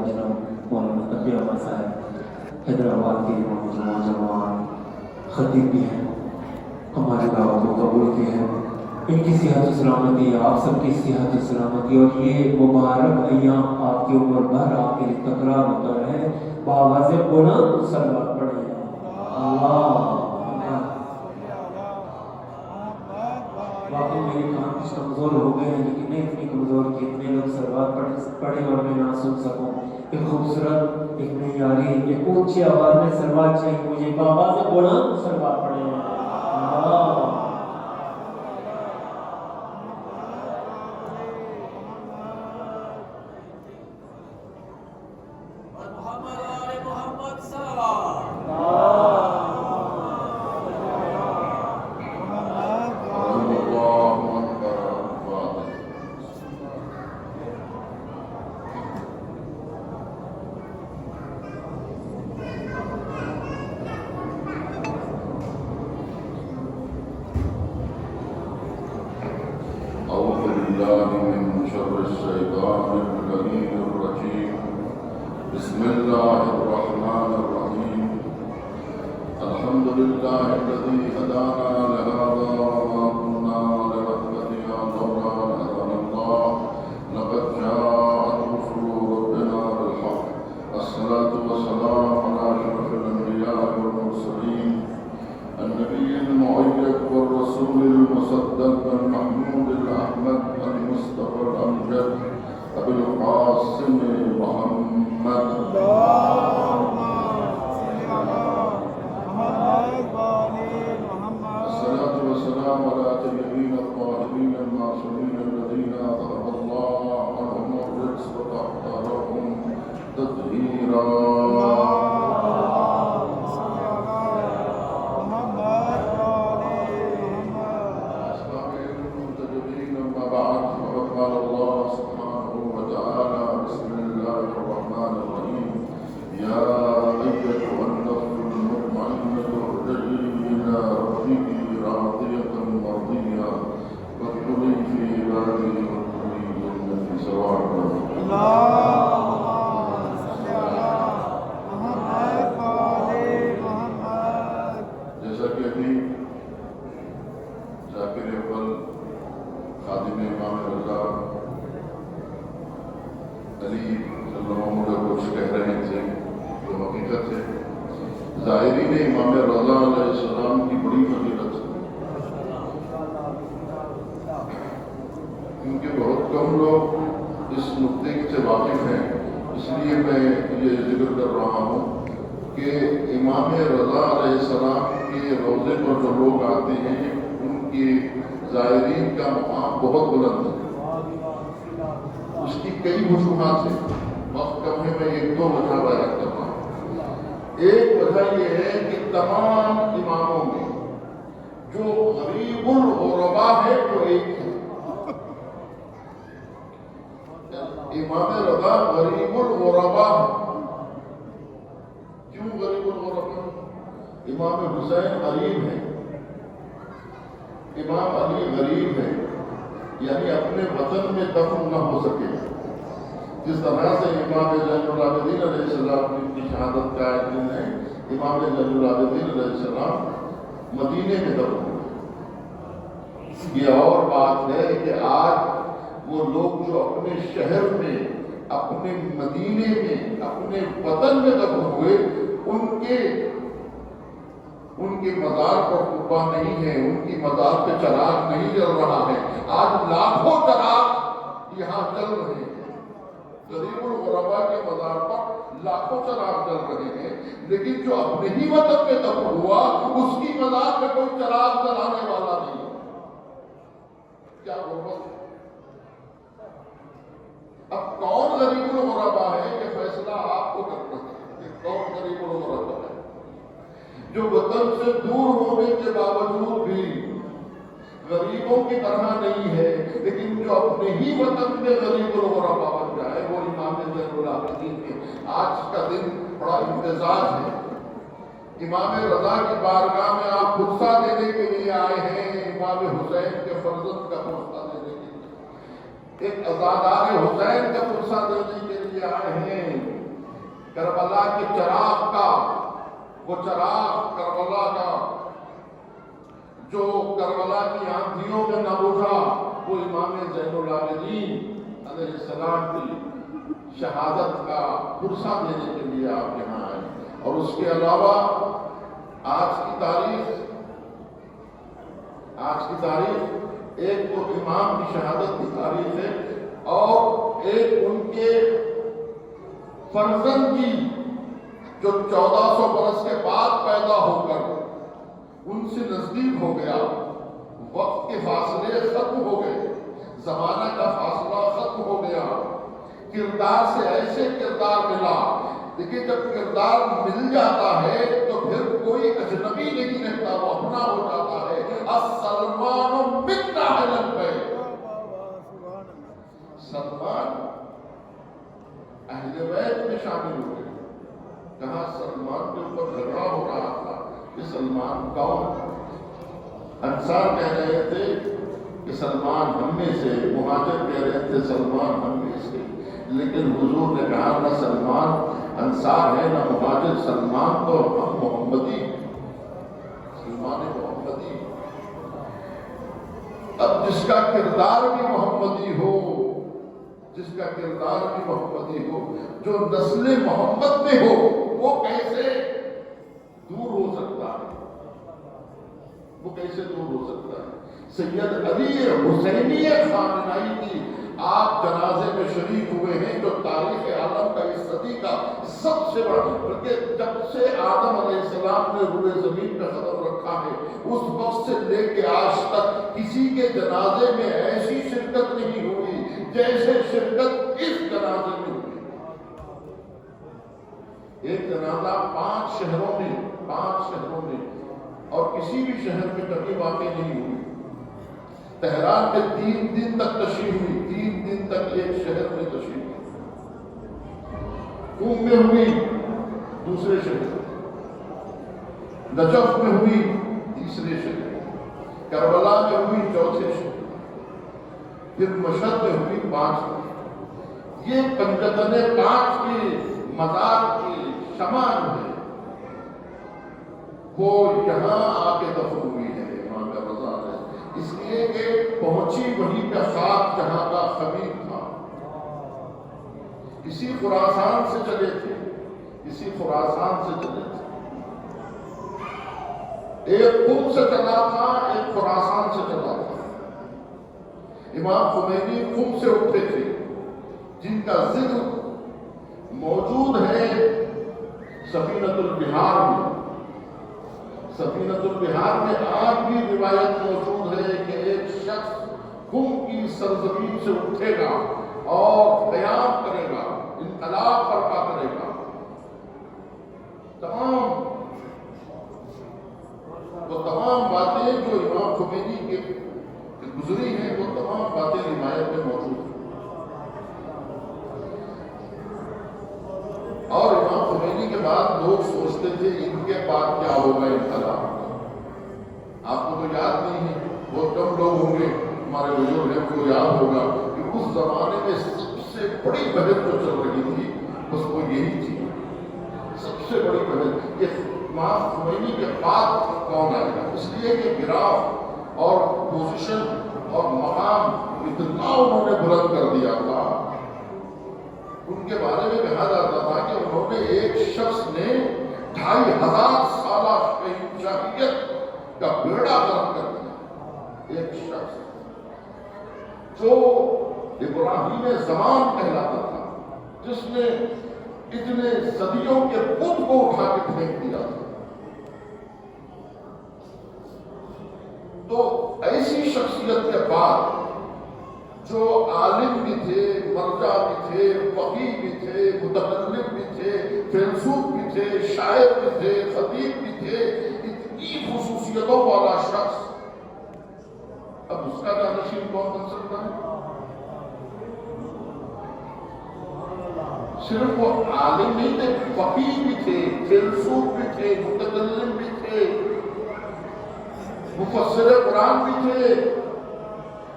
جناب مولانا تقی احمد صاحب حیدرآباد کے نوجوان خطیب بھی ہیں، ہمارے دعوت کو قبول کی ہے، ان کی صحت و سلامتی، آپ سب کی صحت و سلامتی، اور یہ مبارک ایام آپ کی عمر بھر آپ کے لیے تکرار ہوتا رہے۔ باواز بلند صلوات پڑھیں اللہ۔ واقعی میری کان کچھ کمزور ہو گئے ہیں، لیکن نہیں اتنی کمزور کہ اتنے لوگ صلوات پڑھیں اور میں نہ سن سکوں۔ ایک خوبصورت، ایک معیاری، ایک اونچی آواز میں صلوات چاہیے مجھے، باواز بلند صلوات پڑھیں اللہ۔ بسم الله الرحمن الرحيم الحمد لله الذي هدانا لهذا وما كنا لنهتدي لولا أن هدانا الله لقد جاءت رسل ربنا بالحق الصلاة والسلام على أشرف الأنبياء والمرسلين النبي المؤيد والرسول المصدق المحمود الأحمد المصطفى الأمجد أبي القاسم محمد الصلاة والسلام على طيبين الطاهرين المعصومين الذين أذهب الله عنهم الرجس وطهرهم تطهيرا ظاہرین امام رضا علیہ السلام کی بڑی فضیلت ہے، کیونکہ بہت کم لوگ اس نقطے سے واقف ہیں، اس لیے میں یہ ذکر کر رہا ہوں کہ امام رضا علیہ السلام کے روضے پر جو لوگ آتے ہیں ان کی زائرین کا مقام بہت بلند ہے۔ اس کی کئی وجوہات ہیں، وقت کم ہے، میں ایک دو وجہ بیان کر رہا ہوں۔ ایک وجہ یہ ہے کہ تمام اماموں میں جو غریب الغربا ہے وہ ایک ہے۔ امام رضا غریب الغربا ہے۔ کیوں غریب الغربا؟ امام حسین غریب ہے، امام علی غریب ہے، یعنی اپنے وطن میں دفن نہ ہو سکے۔ جس طرح سے امام زین العابدین علیہ السلام کی شہادت کا ایک دن ہے، امام زین العابدین علیہ السلام مدینے میں دفن ہوئے۔ یہ اور بات ہے کہ آج وہ لوگ جو اپنے شہر میں، اپنے مدینے میں، اپنے وطن میں دفن ہوئے، ان کے مزار پر قبہ نہیں ہے، ان کی مزار پہ چراغ نہیں جل رہا ہے۔ آج لاکھوں چراغ یہاں جل رہے ہیں، غریب الغربا کے مزار پر لاکھوں چراغ جل رہے ہیں، لیکن جو اپنے ہی وطن میں دفن ہوا اس کی مزار پہ کوئی چراغ جلانے والا نہیں۔ کیا غربت ہے؟ اب کون غریب الغربا ہے یہ فیصلہ آپ کو کرنا ہے کہ کون غریب الغربا ہے۔ جو وطن سے دور ہونے کے باوجود بھی غریبوں کی طرح نہیں ہے، لیکن جو اپنے ہی وطن میں غریب الغربا بن جائے وہ امام زین العابدین ہے۔ آج کا دن بڑا امتزاج ہے۔ امام رضا کی بارگاہ میں آپ فرصہ دینے کے لیے آئے ہیں، امام حسین کے فرزند کا فرصہ دینے کے لیے، ایک عزادار حسین کا فرصہ دینے کے لیے آئے ہیں۔ کربلا کے چراغ کا، وہ چراغ کربلا کا جو کربلا کی آندھیوں میں نہ بجھا، وہ امام زین العابدین علیہ السلام کی شہادت کا پرسہ دینے کے لیے آپ یہاں آئے۔ اور اس کے علاوہ آج کی تاریخ ایک تو امام کی شہادت کی تاریخ ہے، اور ایک ان کے فرزند کی جو 1400 برس کے بعد پیدا ہو کر ان سے نزدیک ہو گیا، وقت کے فاصلے ختم ہو گئے، زمانہ کا فاصلہ ختم ہو گیا، کردار سے ایسے کردار ملا۔ دیکھیے جب کردار مل جاتا ہے تو پھر کوئی اجنبی نہیں رہتا، وہ اپنا ہو جاتا ہے۔ السلمان من اہل البیت، سلمان اہل بیت میں شامل ہو گئے۔ کہاں سلمان کے اوپر جھگڑا ہو رہا تھا، یہ سلمان کون؟ انصار کہہ رہے تھے کہ سلمان ہم میں سے، مہاجر کہہ رہے تھے سلمان ہم میں سے، لیکن حضور نے کہا نہ سلمان انصار ہے نہ مہاجر، سلمان تو ہم محمدی، سلمان محمدی۔ اب جس کا کردار بھی محمدی ہو، جس کا کردار بھی محمدی ہو، جو نسل محمد میں ہو، وہ کیسے دور ہو سکتا ہے؟ وہ کیسے دور ہو سکتا ہے؟ سید علی حسینی خامنائی کی آپ جنازے میں شریک ہوئے ہیں، جو تاریخ عالم کا اس صدی کا سب سے بڑا، بلکہ جب سے آدم علیہ السلام نے روئے زمین پہ قدم رکھا ہے اس وقت سے لے کے آج تک کسی کے جنازے میں ایسی شرکت نہیں ہوئی جیسے شرکت اس جنازے میں ہوئی۔ ایک جنازہ 5 شہروں میں اور کسی بھی شہر میں کبھی واقع نہیں ہوئی۔ تہران میں 3 دن تک تشریح ہوئی، 3 دن تک ایک شہر میں تشریح ہوئی۔ قم میں ہوئی دوسرے شہر، نجف میں ہوئی تیسرے شہر، کربلا میں ہوئی چوتھے شہر، پھر مشہد میں ہوئی 5۔ یہ پنجتن 5 کے مزار کی شمال ہے، وہ یہاں آ کے دفن ہوئی ہے امام رضا ہے، اس لیے کہ پہنچی وہیں کا خاک جہاں کا خبیر تھا۔ اسی خراسان سے چلے تھے، ایک قم سے چلا تھا، ایک خراسان سے چلا تھا۔ امام خمینی قم سے اٹھے تھے، جن کا ذکر موجود ہے سفینۃ البحار میں۔ سفینۃ البحار میں آج بھی روایت موجود ہے کہ ایک شخص قم کی سرزمین سے اٹھے گا اور قیام کرے گا، انقلاب برپا کرے گا۔ وہ تمام باتیں جو امام خمینی کے گزری ہیں، وہ تمام باتیں روایت میں موجود ہیں۔ اور امام خمینی کے بعد لوگ سوچتے تھے ان کے بعد کیا ہوگا انقلاب۔ آپ کو تو یاد نہیں ہے، بہت کم لوگ ہوں گے، ہمارے بزرگ کو یاد ہوگا کہ اس زمانے میں سب سے بڑی بحث جو چل رہی تھی بس وہ یہی تھی، سب سے بڑی بحث کہ امام خمینی کے بعد کون آئے گا۔ اس لیے کہ گراف اور پوزیشن اور مقام اتنا انہوں نے بلند کر دیا تھا۔ ان کے بارے میں کہا جاتا تھا کہ انہوں نے ایک شخص نے 2500 سالہ شہنشاہیت کا بیڑا غرق کر دیا۔ ایک شخص جو ابراہیم زمان کہلاتا تھا، جس نے اتنے صدیوں کے بت کو اٹھا کے پھینک دیا تھا۔ تو ایسی شخصیت کے بعد جو عالم بھی تھے، مرجع بھی تھے، فقیہ بھی تھے، متکلم بھی تھے، فیلسوف بھی تھے، شاعر بھی تھے، خطیب بھی تھے، اتنی خصوصیتوں والا شخص، اب اس کا جانشین کون بن سکتا ہے؟ صرف وہ عالم نہیں تھے، فقیہ بھی تھے، فیلسوف بھی تھے، متکلم بھی تھے، مفسر قرآن بھی تھے۔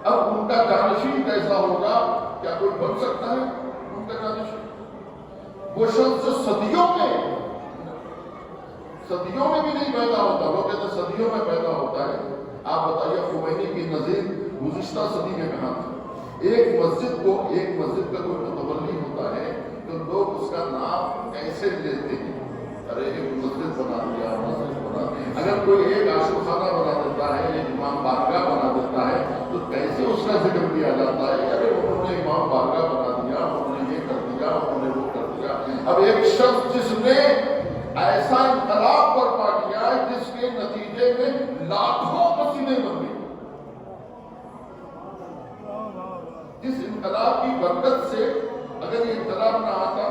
اب ان کا جانشین کیسا ہوگا؟ کیا کوئی بن سکتا ہے ان کا جانشین؟ وہ شخص جو صدیوں میں بھی نہیں پیدا ہوتا، وہ کہتے ہیں صدیوں میں پیدا ہوتا ہے. آپ بتائیے خمینی کی نظیر گزشتہ صدی میں کہاں تھا؟ ایک مسجد کا کوئی متولی ہوتا ہے تو لوگ اس کا نام ایسے لیتے ہیں، ارے ایک مسجد بنا دیا. اگر کوئی ایک عاشق خانہ بنا دیتا ہے، ایک امام بارگاہ بنا دیتا ہے تو کیسے اس کا ذکر کیا جاتا ہے؟ ارے انہوں نے امام بارگاہ بنا دیا، انہوں نے یہ کر دیا، انہوں نے وہ کر دیا. اب ایک شخص جس نے ایسا انقلاب برپا کیا ہے جس کے نتیجے میں لاکھوں مسجدیں بن گئی، جس انقلاب کی برکت سے اگر یہ انقلاب نہ آتا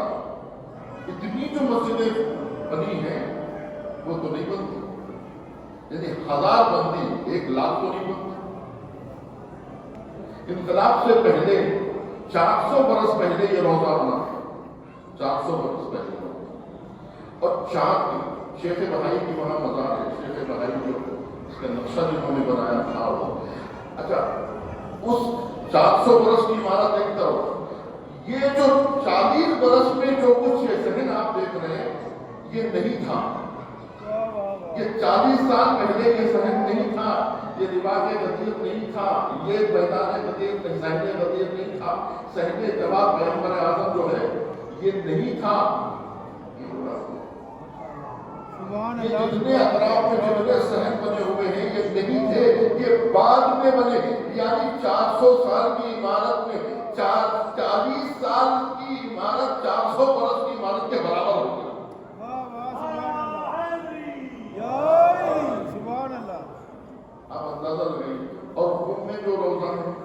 اتنی جو مسجدیں بنی ہیں وہ تو نہیں بنتی. یعنی 1000 بندی 1 لاکھ تو نہیں بنتی. انقلاب سے پہلے 400 برس پہلے یہ روزہ بنا، 400 برس پہلے. اور شیخ بہائی کی وہاں مزار ہے. شیخ بہائی جو اس کا نقشہ جنہوں نے بنایا تھا وہ، اچھا اس 400 برس کی عمارت ایک طرف، یہ جو 40 برس میں جو کچھ یہ صحن آپ دیکھ رہے ہیں یہ نہیں تھا. یہ 40 سال پہلے یہ صحن نہیں تھا، یہ رواج غدیر نہیں تھا، یہ میدان غدیر صحن غدیر نہیں تھا، صحن جواب پیغمبر اعظم جو ہے یہ نہیں تھا. یہ جتنے اطراف میں جتنے صحن بنے ہوئے ہیں یہ نہیں تھے، یہ بعد میں بنے. یعنی 400 سال کی عمارت میں 40 سال کی عمارت 400 برس کی عمارت کے برابر ہو گئی. آپ اندازہ لگائیے. اور حکم میں جو روزہ ہے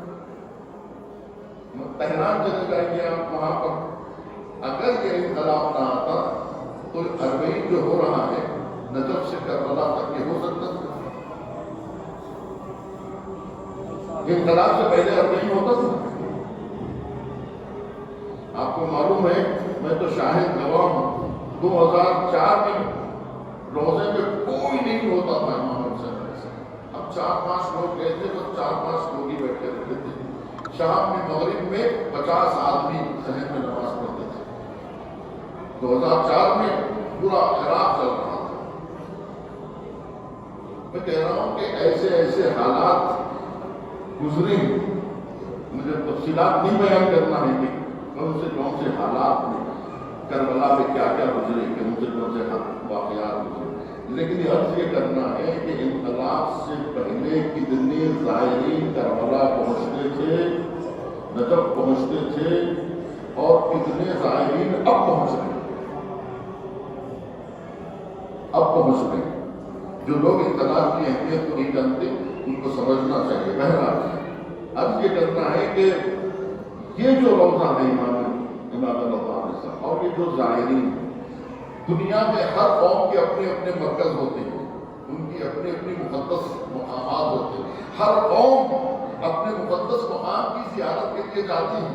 تہران چلے جائیے آپ وہاں پر، اگر یہ انقلاب نہ آتا تو عربین جو ہو رہا ہے نجف سے کربلا تک یہ ہو سکتا تھا. انقلاب سے پہلے عربین ہوتا تھا. آپ کو معلوم ہے، میں تو شاہد گواہ ہوں، 2004 میں روزے میں کوئی نہیں ہوتا تھا امام حسین سے. اب 4-5 لوگ گئے تھے تو 4-5 لوگ ہی بیٹھے رہتے تھے. شام میں مغرب میں 50 آدمی صحن میں نماز پڑھتے تھے. 2004 میں پورا عراق چل رہا تھا. میں کہہ رہا ہوں کہ ایسے حالات گزرے، مجھے تفصیلات نہیں بیان کرنا ہے کہ کون سے حالات میں کربلا میں کیا کیا گزرے، کون سے واقعات گزرے. لیکن یہ عرض یہ کرنا ہے کہ انقلاب سے پہلے کتنے زائرین کربلا پہنچتے تھے، نجف پہنچتے تھے، اور کتنے زائرین اب پہنچ رہے ہیں. جو لوگ انقلاب کی اہمیت کو نہیں جانتے ان کو سمجھنا چاہیے. بہرحال اب یہ کرنا ہے کہ یہ جو روزہ ہے امام رضا علیہ السلام، اور یہ جو زائرین دنیا میں ہر قوم کے اپنے اپنے مرکز ہوتے ہیں، ان کی اپنی مقدس مقامات ہوتے ہیں. ہر قوم اپنے مقدس مقام کی زیارت کے لیے جاتی ہے.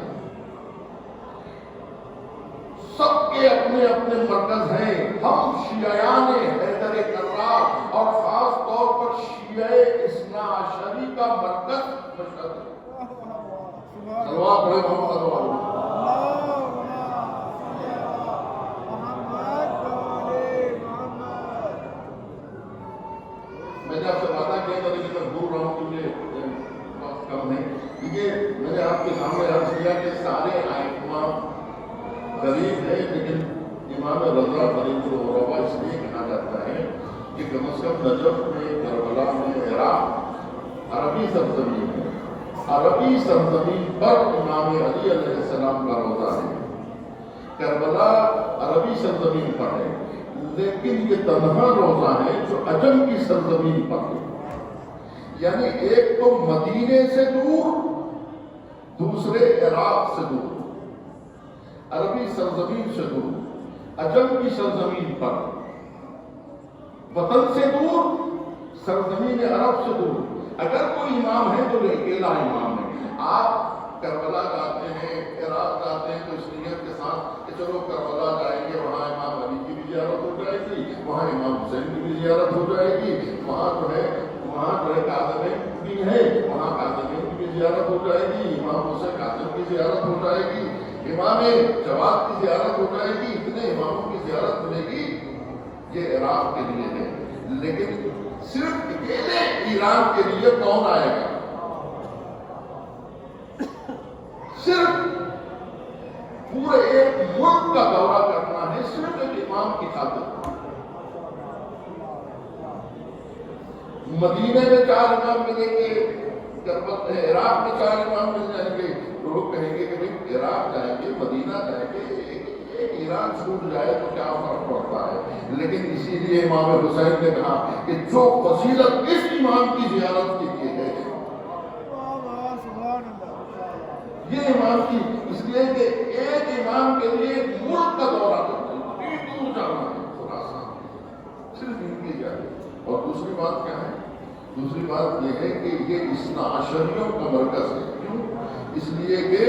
سب کے اپنے اپنے مرکز ہیں. ہم شیعیان حیدر کرار اور خاص طور پر شیعہ اثنا عشری کا مرکز مشہد ہے. صلوات پڑھے محمد والے. میں نے آپ سے وعدہ کیا تھا لیکن میں بھول رہا ہوں کیونکہ وقت کم ہے. یہ میں نے آپ کے سامنے عرض کیا کہ سارے ائمہ غریب ہے، لیکن امام رضا غریب الغربا اس لیے کہا جاتا ہے کہ کم از کم نجف میں، کربلا میں، عراق عربی سرزمین ہے. عربی سرزمین پر امام علی علیہ السلام کا روزہ ہے. کربلا عربی سرزمین پر ہے، لیکن یہ تنہا روزہ ہے جو عجم کی سرزمین پر ہے. یعنی ایک تو مدینے سے دور، دوسرے عراق سے دور، عربی سرزمین سے دور، عجم کی سرزمین پر، وطن سے دور، سرزمین عرب سے دور. اگر کوئی امام ہے تو یہ اکیلا امام ہے. آپ کربلا جاتے ہیں، عراق جاتے ہیں تو اس نیت کے ساتھ کہ چلو کربلا جائیں گے، وہاں امام علی کی بھی زیارت ہو جائے گی، وہاں امام حسین کی بھی زیارت ہو جائے گی، وہاں جو ہے قاسمین بھی ہے، وہاں قاسمین کی بھی زیارت ہو جائے گی، امام حسین قاسم کی زیارت ہو جائے گی، امام جواد کی زیارت ہو جائے گی. اتنے بنے گی یہ عراق کے لیے ہے، لیکن صرف اکیلے ایران کے لیے کون آئے گا؟ صرف پورے ایک ملک کا دورہ کرنا ہے صرف ایک امام کی خاطر۔ مدینے میں 4 امام ملیں گے، عراق میں 4 امام مل جائیں گے، لوگ کہیں گے کہ بھائی عراق جائیں گے، مدینہ جائیں گے، ایک ایران چھوٹ جائے تو کیا فرق پڑتا ہے؟ لیکن اسی لیے امام حسین نے کہا کہ جو فضیلت اس امام کی زیارت کے لیے ہے، یہ امام کی، اس لیے کہ ایک امام کے لیے ایک ملک کا دورہ کرنا ہے، دور جانا ہے، خراسان صرف ان کی جائے۔ اور دوسری بات کیا ہے؟ دوسری بات یہ ہے کہ یہ اثنا عشریوں کا مرکز ہے۔ کیوں؟ اس لیے کہ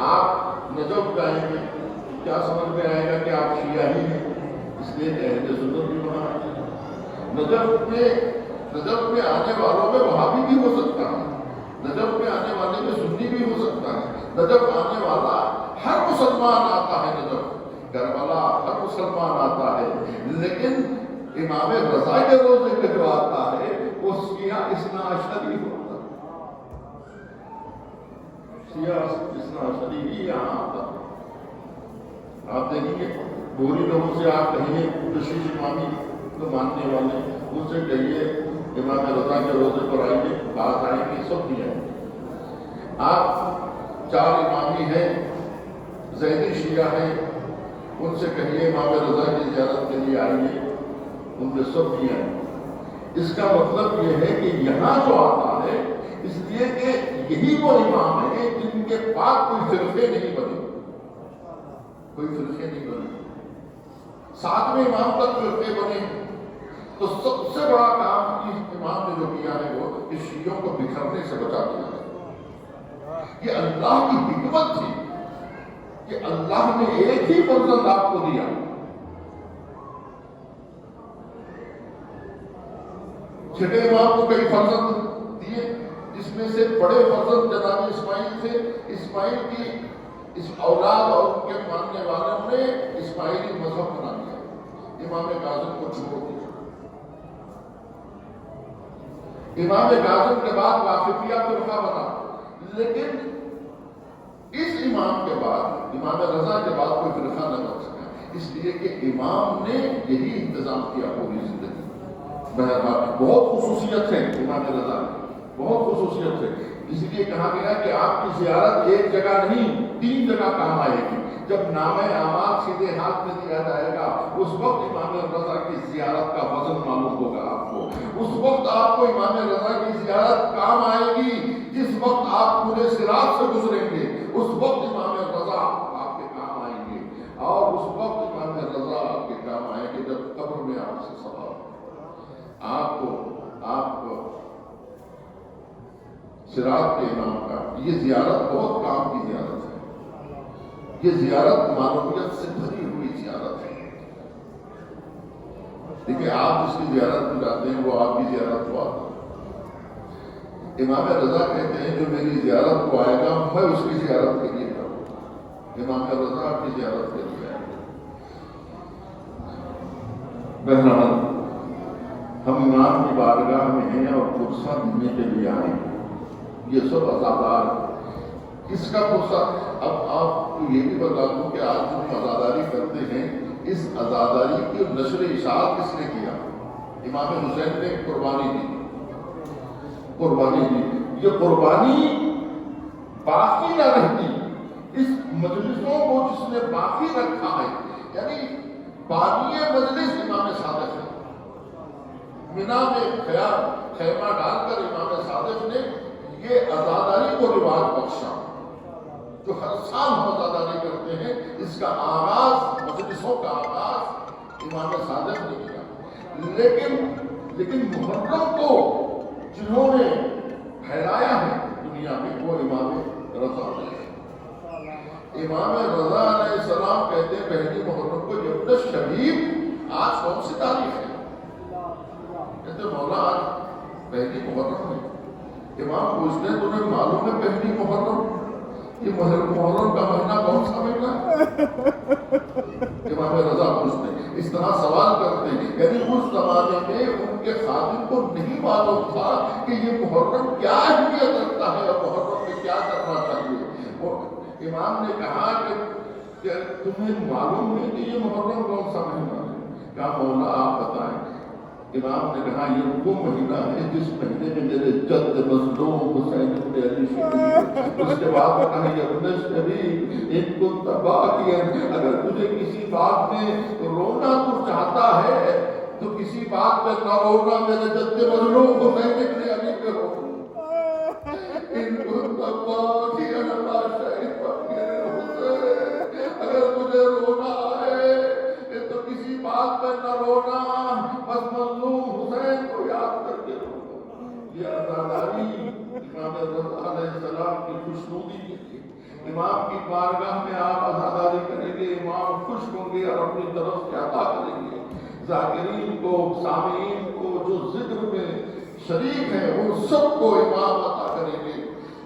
آپ نجف جائیں گے، کیا سمجھ میں آئے گا کہ آپ شیعہ ہی ہیں؟ اس لیے اہل سنت بھی وہاں آتے ہیں۔ نجف میں آنے والوں میں وہابی بھی ہو سکتا ہے، نجف میں آنے والے میں سنی بھی ہو سکتا ہے، نجف آنے والا ہر مسلمان آتا ہے، نجف کربلا ہر مسلمان آتا ہے، لیکن امام رضا کے روزے پہ جو آتا ہے وہ شیعہ اثنا عشری ہوتا ہے، شیعہ اثنا عشری ہی یہاں آتا ہے۔ آپ دیکھیں گے بوری لوگوں سے آپ کہیے کشیش امامی کو ماننے والے، ان سے کہیے امام رضا کے روزے پر آئیے، بات آئیں گی، سب نہیں آئیں گے۔ آپ 4 امامی ہیں، زیدی شیعہ ہیں، ان سے کہیے امام رضا کی زیارت کے لیے آئیے، ان کے سب نہیں آئیں گے۔ اس کا مطلب یہ ہے کہ یہاں جو آتا ہے، اس لیے کہ یہی وہ امام ہیں جن کے پاس کوئی فرقے نہیں بنے، کوئی فرقے نہیں بنے، 7ویں امام تک فرقے بنے۔ تو سب سے بڑا کام اس امام نے جو کیا ہے وہ اس شیعوں کو بکھرنے سے بچا دیا ہے۔ یہ اللہ کی حکمت تھی کہ اللہ نے ایک ہی فرزند آپ کو دیا، چھٹے امام کو کئی فرزند دیے، جس میں سے بڑے فرزند جناب اسماعیل تھے۔ اسماعیل کی اس اولاد اور ان کے ماننے والوں نے اسماعیلی مذہب بنا دیا، امام کاظم کو چھوڑ دیا۔ امام کاظم کے بعد واقفیہ فرقہ بنا، لیکن اس امام کے بعد، امام رضا کے بعد کوئی فرقہ نہ بن سکا، اس لیے کہ امام نے یہی انتظام کیا پوری زندگی۔ بہت خصوصیت ہے امام رضا کی، بہت خصوصیت ہے، اس لیے کہا گیا کہ آپ کی زیارت ایک جگہ نہیں 3 جگہ کام آئے گی۔ جب نامہ اعمال سیدھے ہاتھ میں دیا جائے گا، اس وقت امام رضا کی زیارت کا وزن معلوم ہوگا آپ کو، اس وقت آپ کو امام رضا کی زیارت کام آئے گی، جس وقت آپ پورے صراط سے گزریں گے، اس وقت امام رضا آپ کے کام آئیں گے، اور اس وقت امام رضا آپ کے کام آئیں گے جب قبر میں آپ سے سوال آپ کو صراط کے امام کا۔ یہ زیارت بہت کام کی زیارت ہے، یہ زیارت معلومیت سے بھری ہوئی زیارت ہے۔ دیکھیں آپ جس کی زیارت کو جاتے ہیں وہ آپ کی زیارت کو آتا ہے۔ امام رضا کہتے ہیں جو میری زیارت کو آئے گا میں اس کی زیارت کے لیے کروں گا، امام رضا آپ کی زیارت کے لیے آئے گا۔ بہرحال ہم امام کی بارگاہ میں ہیں اور فرصہ ملنے کے لیے آئے ہیں، یہ سب عزادار اس کا فرصہ۔ اب آپ کو یہ بھی بتا دوں کہ آج ہم عزاداری کرتے ہیں، اس عزاداری کی نشر اشاعت کس نے کیا؟ امام حسین نے قربانی دی، یہ قربانی باقی نہ رہتی، اس مجلسوں کو جس نے باقی رکھا ہے، یعنی بانی مجلس امام صادق ہے۔ منا میں خیمہ ڈال کر امام صادق نے یہ عزاداری کو رواج بخشا، جو ہر سال ہم عزاداری کرتے ہیں، اس کا آغاز، مجلسوں کا آغاز امام صادق نے کیا۔ لیکن محرم کو جنہوں نے پھیلایا ہے دنیا میں وہ امام رضا نے۔ امام رضا علیہ السلام کہتے ہیں پہلی محرم کو یوم شبیب، آج کون سی تاریخ ہے؟ کہتے مولا آج پہلی محرم ہے۔ امام پوچھتے ہیں تمہیں معلوم ہے پہلی محرم؟ یہ محرم کا مہینہ کون سا مہینہ؟ امام رضا پوچھتے ہیں اس طرح سوال کرتے ہیں. یعنی اس زمانے میں ان کے خادم کو نہیں معلوم تھا کہ یہ محرم کیا اہمیت رکھتا ہے اور محرم میں کیا کرنا چاہیے. اور امام نے کہا کہ تمہیں معلوم ہے کہ یہ محرم کون سا مہینہ ہے؟ کہا مولا آپ بتائیں. امام نے کہا یہ وہ مہینہ ہے جس مہینے میں میرے جد مظلوم حسین بن علی شہید. اس کے بعد کہا یہ ابن شریف ان کو تباہ کیا. اگر تجھے کسی بات میں رونا تو چاہتا ہے تو کسی بات میں نہ رونا میرے جد مظلوم حسین بن علی پہ رو. ان کو تباہ کیا اللہ شہید بن حسین. اگر تجھے رونا ہے تو کسی بات میں نہ رونا, بس مظلوم حسین کو یاد کر کے رونا. یہ عزاداری امام رضا علیہ السلام کی خوشنودی کے لیے. امام کی بارگاہ میں آپ عزاداری کریں گے, امام خوش ہوں گے اور اپنی طرف سے عطا کریں گے. ذاکرین کو, سامعین کو, جو ذکر میں شریک ہیں ان سب کو امام عطا کریں گے.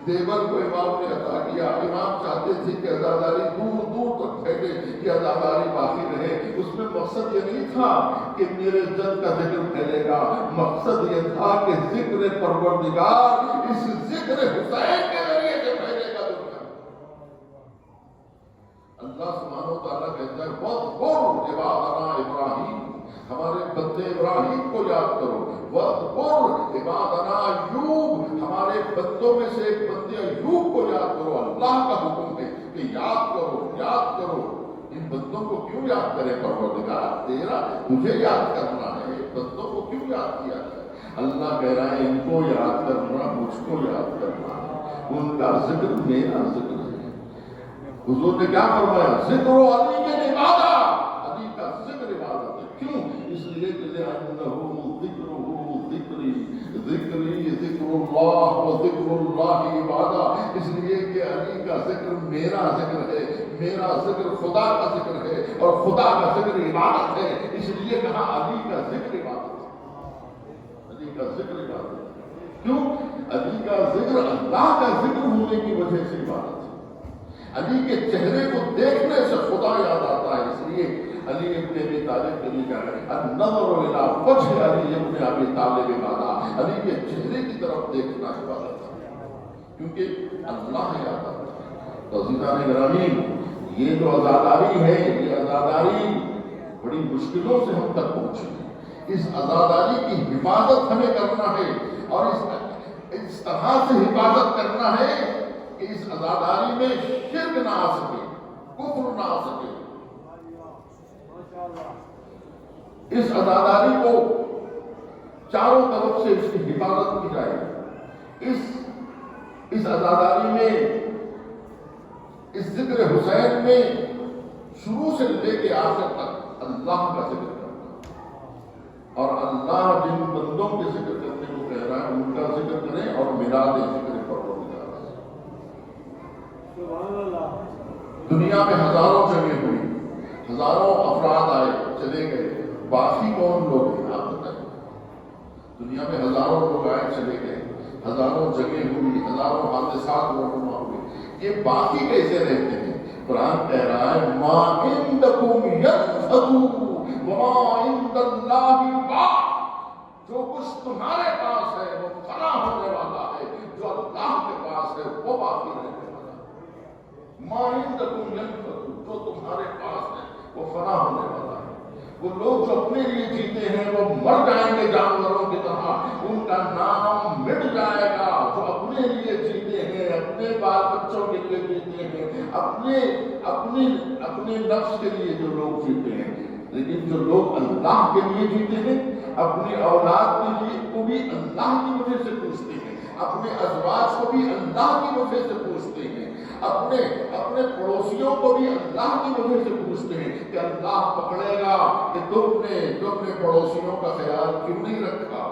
دیوبند کو امام نے عطا کیا. امام چاہتے تھے کہ عزاداری دور دور تک پھیلے, کہ عزاداری باقی رہے. اس میں مقصد یہ نہیں تھا کہ میرے جد کا ذکر پھیلے گا, مقصد یہ تھا کہ ذکر پروردگار اس ذکر حسین کے ذریعے سے پھیلے گا دنیا. اللہ سبحانہ و تعالیٰ کہتا ہے وَاذْكُرْ عِبَادَنَا ابراہیم, ہمارے بندے ابراہیم کو یاد کرو. وَاذْكُرْ عِبَادَنَا ایوب, ہمارے بندوں میں سے ایک بندے ایوب کو یاد کرو. اللہ کا حکم ہے کہ یاد کرو, یاد کرو. ان بندوں کو کیوں یاد کرے پروردگار تیرا؟ تجھے یاد کرنا ہے, بندوں کو کیوں یاد کیا جائے؟ اللہ کہہ رہا ہے ان کو یاد کرنا, مجھ کو یاد کرنا ہے. ان کا ذکر میرا ذکر ہے. حضور نے کیا فرمایا؟ ذکر و علی کے عبادت, علی کا ذکر عبادت ہے. کیوں؟ اس لیے کہ ذکری ذکر اللہ و ذکر اللہ عبادت. اس لیے کہ علی کا ذکر میرا ذکر ہے, میرا ذکر خدا کا ذکر ہے اور خدا کا ذکر عبادت ہے. اس لیے کہا علی کا ذکر عبادت ہے, علی کا ذکر عبادت ہے. کیوں؟ علی کا ذکر اللہ کا ذکر ہونے کی وجہ سے عبادت ہے. علی کے چہرے کو دیکھنے سے خدا یاد آتا ہے. اس لیے علی ابن ابی طالب کے لیے کہا ہے النظر الی وجہ علی ابن ابی طالب عبادت. علی کے چہرے کی طرف دیکھنا عبادت ہے, کیونکہ اللہ یاد آتا ہے. تو عزیزان گرامی, یہ جو عزاداری ہے, یہ عزاداری بڑی مشکلوں سے ہم تک پہنچی ہے. اس عزاداری کی حفاظت ہمیں کرنا ہے اور اس طرح سے حفاظت کرنا ہے کہ اس عزاداری میں شرک نہ آ سکے, کفر نہ آ سکے. اس عزاداری کو چاروں طرف سے اس کی حفاظت کی جائے. اس عزاداری میں, اس ذکر حسین میں شروع سے لے کے آخر تک اللہ کا ذکر کرنا, اور اللہ جن بندوں کے ذکر کرنے کو کہہ رہا ہے ان کا ذکر کریں اور میلاد ذکر پروردگار. دنیا میں ہزاروں جگہیں ہوئی, ہزاروں افراد آئے چلے گئے, باقی کون لوگ ہیں آپ بتائیں؟ دنیا میں ہزاروں لوگ آئے چلے گئے, ہزاروں جگہیں ہوئی, ہزاروں حادثات رونما ہوئے, یہ باقی کیسے رہتے ہیں؟ قرآن کہہ رہا ہے ما عندکم ينفد وما عند اللہ باق. جو کچھ تمہارے پاس ہے وہ فنا ہونے والا ہے, جو اللہ کے پاس ہے وہ باقی رہنے والا ہے. ما عندکم ينفد, جو تمہارے پاس ہے وہ فنا ہونے والا ہے. وہ لوگ جو اپنے لیے جیتے ہیں وہ مر جائیں گے جانوروں کی طرح, ان کا نام مٹ جائے گا. جو اپنے لیے جیتے ہیں, اپنے بال بچوں کے لیے جیتے ہیں, اپنے نفس کے لیے جو لوگ جیتے ہیں, لیکن جو لوگ اللہ کے لیے جیتے ہیں, اپنی اولاد کے لیے کو بھی اللہ کی وجہ سے پوچھتے ہیں, اپنے ازواج کو بھی اللہ کی وجہ سے پوچھتے ہیں, اپنے پڑوسیوں کو بھی اللہ کی وجہ سے پوچھتے ہیں کہ اللہ پکڑے گا کہ تم نے پڑوسیوں کا خیال کیوں نہیں رکھا,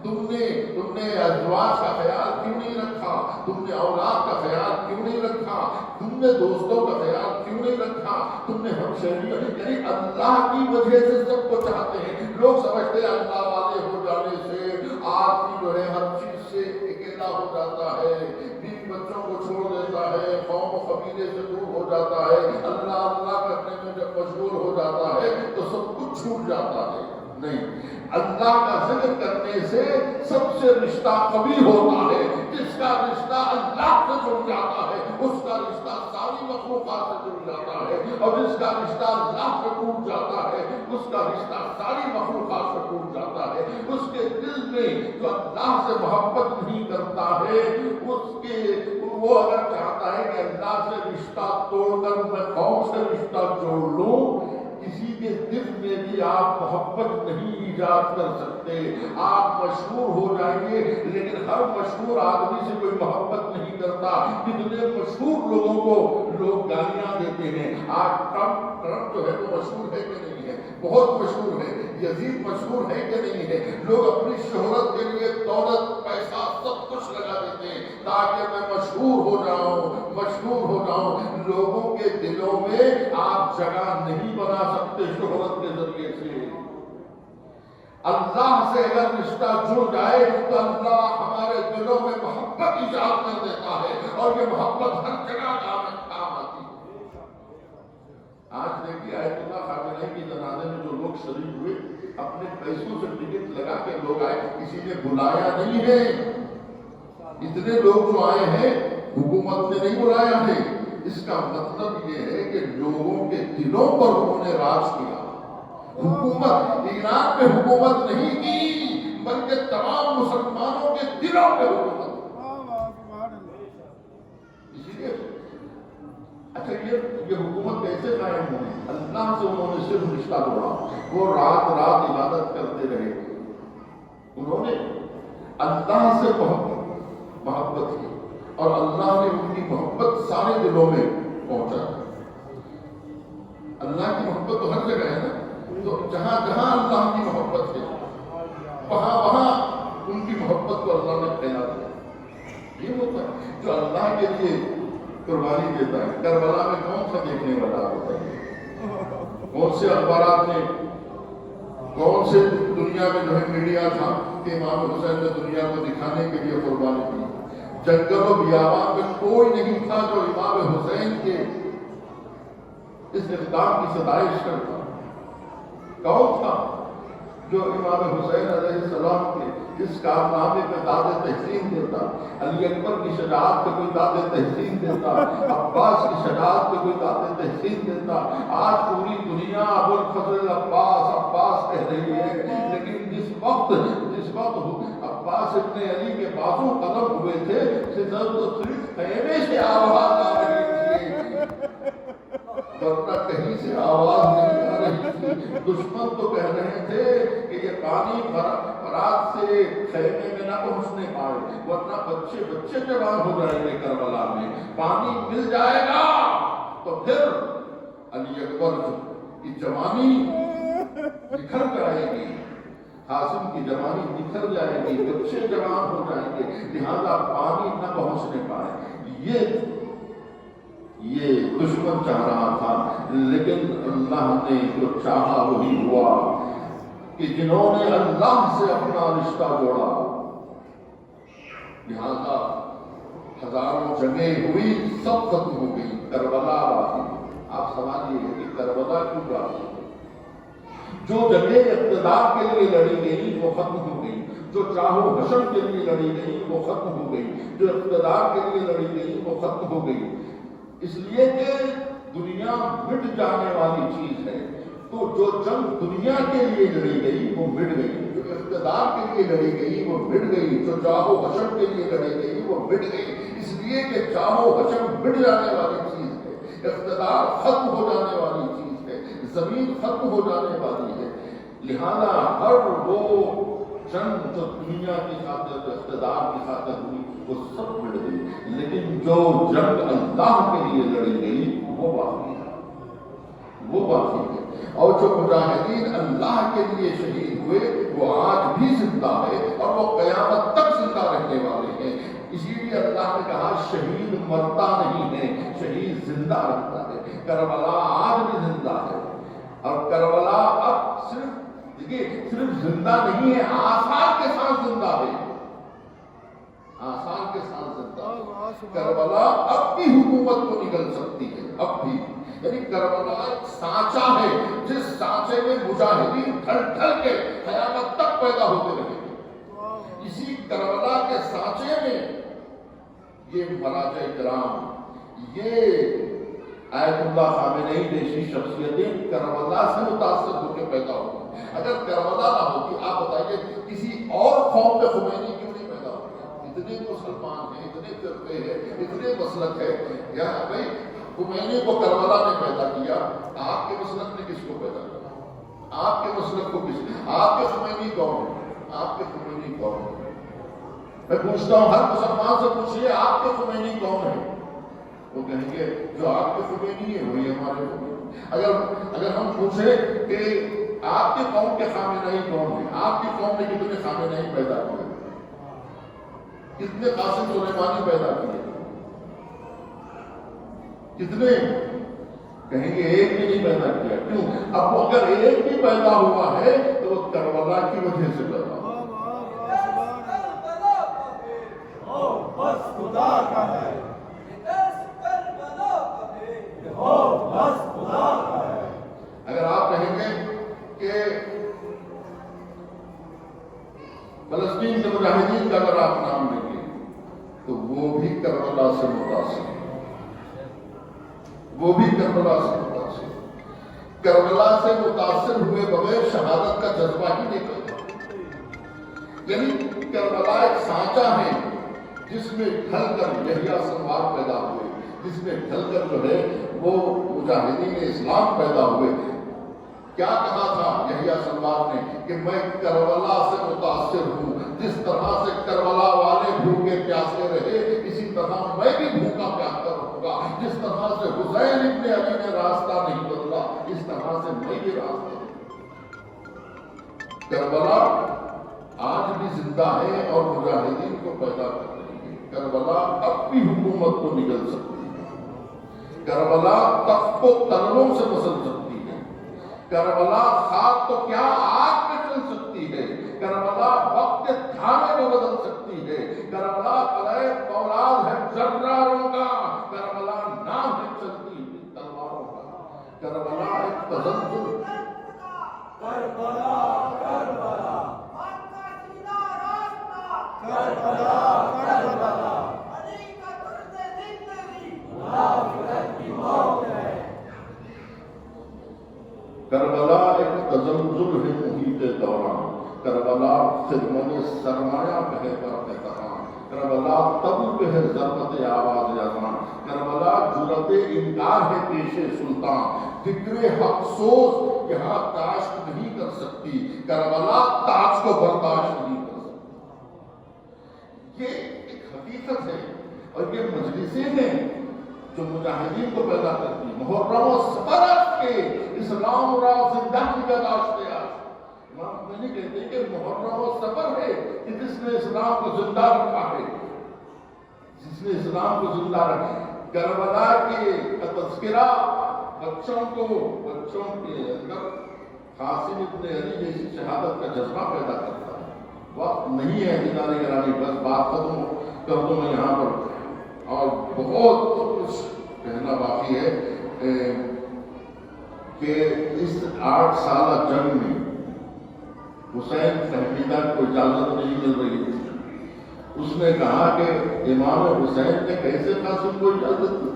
تم نے ازواج کا خیال کیوں نہیں رکھا, تم نے اولاد کا خیال کیوں نہیں رکھا, تم نے دوستوں کا خیال کیوں نہیں رکھا, تم نے ہمشہریوں, یعنی اللہ کی وجہ سے سب کو چاہتے ہیں. لوگ سمجھتے ہیں اللہ والے ہو جانے سے آدمی جو ہے ہر چیز سے اکیلا ہو جاتا ہے, بیوی بچوں کو چھوڑ دیتا ہے, قوم و قبیلے سے دور ہو جاتا ہے, اللہ اللہ کرنے میں جب مشغول ہو جاتا ہے تو سب کچھ چھوٹ جاتا ہے، نہیں، اللہ کا ذکر کرنے سے سب سے رشتہ قوی ہوتا ہے۔ جس کا رشتہ اللہ سے جڑ جاتا ہے اس کا رشتہ ساری مخلوقات سے جڑ جاتا ہے، اور جس کا رشتہ اللہ سے ٹوٹ جاتا ہے اس کا رشتہ ساری مخلوقات سے ٹوٹ جاتا ہے۔ اس کے دل میں جو اللہ سے محبت نہیں کرتا ہے، وہ اگر چاہتا ہے کہ اللہ سے رشتہ توڑ کر میں قوم سے رشتہ جوڑ لوں، کسی کے دل میں بھی آپ محبت نہیں ایجاد کر سکتے۔ آپ مشہور ہو جائیں گے لیکن ہر مشہور آدمی سے کوئی محبت نہیں کرتا۔ کتنے مشہور لوگوں کو لوگ گالیاں دیتے ہیں۔ آج ٹرمپ جو ہے وہ مشہور ہے کہ نہیں ہے؟ بہت مشہور ہے۔ یزید مشہور ہے کہ نہیں ہے؟ لوگ اپنی شہرت کے لیے دولت، پیسہ، سب کچھ لگا دیتے ہیں تاکہ میں مشہور ہو جاؤں، مشہور ہو جاؤں۔ لوگوں کے دلوں میں آپ جگہ نہیں بنا سکتے شہرت کے ذریعے سے۔ اللہ سے اگر رشتہ جڑ جائے تو اللہ ہمارے دلوں میں محبت ایجاد کر دیتا ہے، اور یہ محبت ہر جگہ کام آتی ہے۔ آج دیکھیے آیت اللہ خامنہ کی جنازے میں جو لوگ شریک ہوئے، اپنے پیسوں سے ٹکٹ لگا کے لوگ آئے، کسی نے بلایا نہیں ہے۔ اتنے لوگ جو آئے ہیں حکومت نے نہیں بلایا ہے۔ اس کا مطلب یہ ہے کہ لوگوں کے دلوں پر انہوں نے راج کیا۔ حکومت ایران پہ حکومت نہیں کی بلکہ تمام مسلمانوں کے دلوں پہ حکومت۔ اسی لیے اچھا یہ حکومت کیسے قائم ہوئی؟ اللہ سے انہوں نے صرف رشتہ جوڑا۔ وہ رات رات عبادت کرتے رہے، انہوں نے اللہ سے محبت کی، اور اللہ نے ان کی محبت سارے دلوں میں پہنچا۔ اللہ کی محبت تو ہر جگہ ہے نا، تو جہاں جہاں اللہ کی محبت ہے وہاں وہاں ان کی محبت کو اللہ نے پھیلا دیا۔ یہ ہوتا ہے جو اللہ کے لیے قربانی دیتا ہے۔ کربلا میں کون سا دیکھنے والا ہوتا ہے؟ کون سے اخبارات میں، کون سے دنیا میں جو ہے میڈیا تھا کہ امام حسین نے دنیا کو دکھانے کے لیے قربانی دی؟ جنگل و بیابان میں کوئی نہیں تھا جو امام حسین کے اس اقدام کی ستائش کرتا۔ کون تھا جو امام حسین علیہ السلام کے اس کارنامے پہ داد تحسین دیتا؟ علی اکبر کی شجاعت پہ کوئی داد تحسین دیتا؟ عباس کی شجاعت پہ کوئی داد تحسین دیتا؟ آج پوری دنیا ابو الفضل عباس عباس کہہ رہی ہے، لیکن جس وقت عباس ابن علی کے بازو قلم ہوئے تھے صرف خیمے سے آواز آ رہی تھی، ورنہ کہیں سے آواز نہیں آ رہی تھی۔ دشمن تو کہہ رہے تھے کہ یہ پانی فرات سے خیمے میں نہ پہنچنے پائے، ورنہ بچے جوان ہو جائیں گے کربلا میں۔ پانی مل جائے گا تو پھر علی اکبر کی جوانی نکھر جائے گی، قاسم کی جوانی نکھر جائے گی، بچے جوان ہو جائیں گے، لہذا پانی نہ پہنچنے پائے۔ یہ دشمن چاہ رہا تھا، لیکن اللہ نے جو چاہا وہی ہوا کہ جنہوں نے اللہ سے اپنا رشتہ جوڑا، لہذا ہزاروں جنگیں ہوئی، سب ختم ہو گئی، کربلا آئی۔ آپ سمجھیے کہ کربلا کیوں آئی؟ جو جنگیں اقتدار کے لیے لڑی گئی وہ ختم ہو گئی، جو چاہو حشر کے لیے لڑی گئی وہ ختم ہو گئی، جو اقتدار کے لیے لڑی گئی وہ ختم ہو گئی۔ اس لیے کہ دنیا مٹ جانے والی چیز ہے، تو جو جنگ دنیا کے لیے لڑی گئی وہ مٹ گئی، جو اقتدار کے لیے لڑی گئی وہ مٹ گئی، جو چاہو حشر کے لیے لڑی گئی وہ مٹ گئی۔ اس لیے کہ چاہو حشر مٹ جانے والی چیز ہے، اقتدار ختم ہو جانے والی چیز ہے، زمین ختم ہو جانے والی ہے، لہذا ہر وہ جنگ جو دنیا کی خاطر، اقتدار کی خاطر ہوئی، وہ سب مٹ گئی، لیکن جو جنگ اللہ کے لیے لڑی گئی وہ باقی ہے، وہ باقی ہے۔ اور جو مجاہدین اللہ کے لیے شہید ہوئے وہ آج بھی زندہ ہے اور وہ قیامت تک زندہ رہنے والے ہیں۔ اسی لیے اللہ نے کہا شہید مرتا نہیں ہے، شہید زندہ رہتا ہے۔ کربلا آج بھی زندہ ہے، اور کربلا اب صرف زندہ نہیں ہے، آثار کے ساتھ زندہ ہے، آثار کے ساتھ زندہ ہے۔ کربلا اب بھی حکومت کو نگل سکتی ہے، اب بھی یعنی کربلا ایک سانچہ ہے جس سانچے میں مجاہدین ڈھل ڈھل کے قیامت تک پیدا ہوتے رہیں گے. اسی کربلا کے سانچے میں یہ مراجع کرام، یہ آیت اللہ خامنہی جیسی شخصیتیں کربلا سے متاثر ہو کے پیدا ہوتی ہیں. اگر کربلا نہ ہوتی، آپ بتائیے کسی اور قوم میں خمینی کیوں نہیں پیدا ہوتا؟ اتنے مسلمان ہیں، اتنے فرقے ہیں، اتنے مسلک ہے. یا بھائی خمینی کو کربلا نے پیدا کیا، آپ کے مسلک نے کس کو پیدا کیا؟ آپ کے مسلک کو کس؟ آپ کے خمینی کون ہے؟ آپ کے خمینی کون ہے؟ میں پوچھتا ہوں، ہر مسلمان سے پوچھئے آپ کے خمینی کون ہے؟ وہ کہیں گے جو آپ کے خمینی ہے وہی ہمارے خمینی. اگر ہم پوچھیں کہ آپ کی قوم کے خامنہی کون ہیں، آپ کی قوم نے کتنے خامنہی پیدا کیے، کتنے قاسم سلیمانی پیدا کیے، کتنے؟ کہیں گے ایک بھی نہیں پیدا کیا. کیوں؟ اب اگر ایک بھی پیدا ہوا ہے تو وہ کربلا کی وجہ سے پیدا ہوا. بس خدا کا ہے، بس خدا کا ہے. اگر آپ کہیں گے کہ فلسطین کے مجاہدین کا اگر آپ نام لیں گے تو وہ بھی کربلا سے متاثر، وہ بھی کربلا سے متاثر. کربلا سے متاثر ہوئے بغیر شہادت کا جذبہ ہی نہیں کرتا. یعنی کربلا ایک سانچہ ہے جس میں ڈھل کر یحییٰ سنوار پیدا ہوئے، جس میں ڈھل کر جو ہے وہ مجاہدین اسلام پیدا ہوئے. کیا کہا تھا یحییٰ سنوار نے کہ میں کربلا سے متاثر ہوں. جس طرح سے کربلا والے بھوکے پیاسے رہے، اسی طرح میں بھی بھوکا پیاسا رہوں گا. جس طرح سے حسین ابن علی نے راستہ نہیں بدلا، اس طرح سے میں بھی راستہ. کربلا آج بھی زندہ ہے اور مجاہدین کو پیدا کر رہی ہے. کربلا اب بھی حکومت کو نگل سکتی ہے. کربلا تخت و تلوں سے مسل سکتی ہے. کربلا خاک تو کیا آگ میں چل سکتی ہے. کربلا وقت کے دھانے کو بدل سکتی ہے. کربلا قلعہ اولاد ہے جراروں کا. کربلا نام ہے چلتی ہوئی تلواروں کا. کربلا ایک تزلزل. کربلا کربلا کربلا کربلا کربلا ایک تزلزل ہے محیط دوران. کربلا خدمت سرمایہ کہے پر احترام. کربلا تب پہ ہے ضربت آواز اذان. کربلا جرأت انکار ہے پیش سلطان. فکر حق سوز یہاں کاشت نہیں کر سکتی. کربلا تاج کو برداشت نہیں کر سکتی. یہ ایک حقیقت ہے اور یہ مجلسیں ہیں جو مجاہدین کو پیدا کرتی ہیں. محرم و صفر کے اسلام را زندہ نگہ داشتے آج. امام خمینی کہتے ہیں کہ محرم و صفر ہے کہ جس نے اسلام کو زندہ رکھا ہے، جس نے اسلام کو زندہ رکھا. کربلا کے تذکرہ بچوں کے اندر قاسم ابن علی جیسی شہادت کا جذبہ پیدا کرتا ہے. وقت نہیں ہے دیدار گرامی، بس بات ختم کر دوں میں یہاں پر. اور بہت کچھ کہنا باقی ہے کہ اس 8 سالہ جنگ میں حسین فہمیدہ کو اجازت نہیں مل رہی تھی. اس نے کہا کہ امام حسین نے کیسے قاسم کو اجازت دی،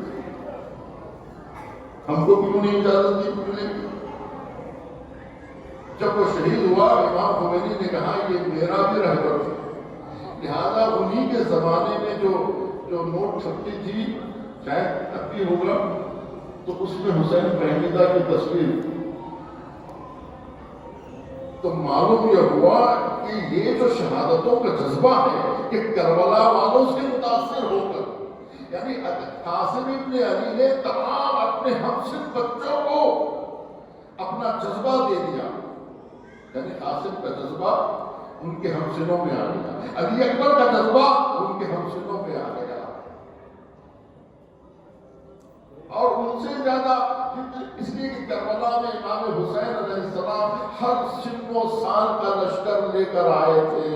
ہم کو کیوں نہیں اجازت دی ملنے کی. جب وہ شہید ہوا امام خمینی نے کہا یہ میرا بھی رہبر تھا، لہذا انہی کے زمانے میں جو نوٹ چھپتی تھی، شاید اب بھی ہوگا، تو اس میں حسین فہمیدہ کی تصویر. تو معلوم یہ ہوا کہ یہ جو شہادتوں کا جذبہ ہے کہ کربلا والوں سے متاثر ہو کر، یعنی قاسم ابن علی نے تمام اپنے ہمسن بچوں کو اپنا جذبہ دے دیا. یعنی قاسم کا جذبہ ان کے ہمسنوں میں آ گیا، علی اکبر کا جذبہ ان کے ہمسنوں میں آ گیا. اور ان سے زیادہ اس لیے کہ کربلا میں امام حسین علیہ السلام ہر سن و سال کا لشکر لے کر آئے تھے.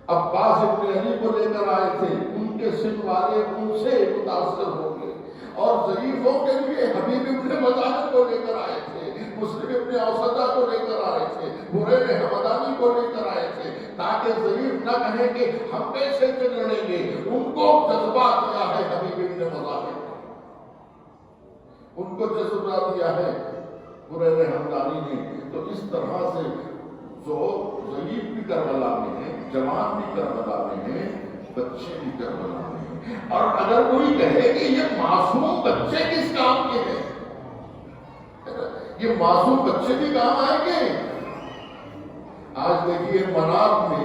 عباس ابن علی کو لے کر آئے تھے، ان کے سن والے ان سے متاثر ہو گئے. اور ضعیفوں کے لیے حبیب ابن مظاہر کو لے کر آئے تھے، مسلم ابن اوسطہ کو لے کر آئے تھے، بریر حمدانی کو لے کر آئے تھے، تاکہ ضعیف نہ کہیں کہ ہم پیسے سے لڑیں گے۔ ان کو جذبہ دیا ہے حبیب ابن مظاہر نے، ان کو جذبہ دیا ہے بریر حمدانی نے۔ تو اس طرح سے جو ضعیف بھی کربلا میں ہیں، جوان بھی کربلا میں ہیں، بچے بھی کربلا میں ہیں۔ اور اگر کوئی کہے کہ یہ معصوم بچے کس کام کے ہیں، یہ معصوم بچے بھی کام آئیں گے۔ آج دیکھیے مناب میں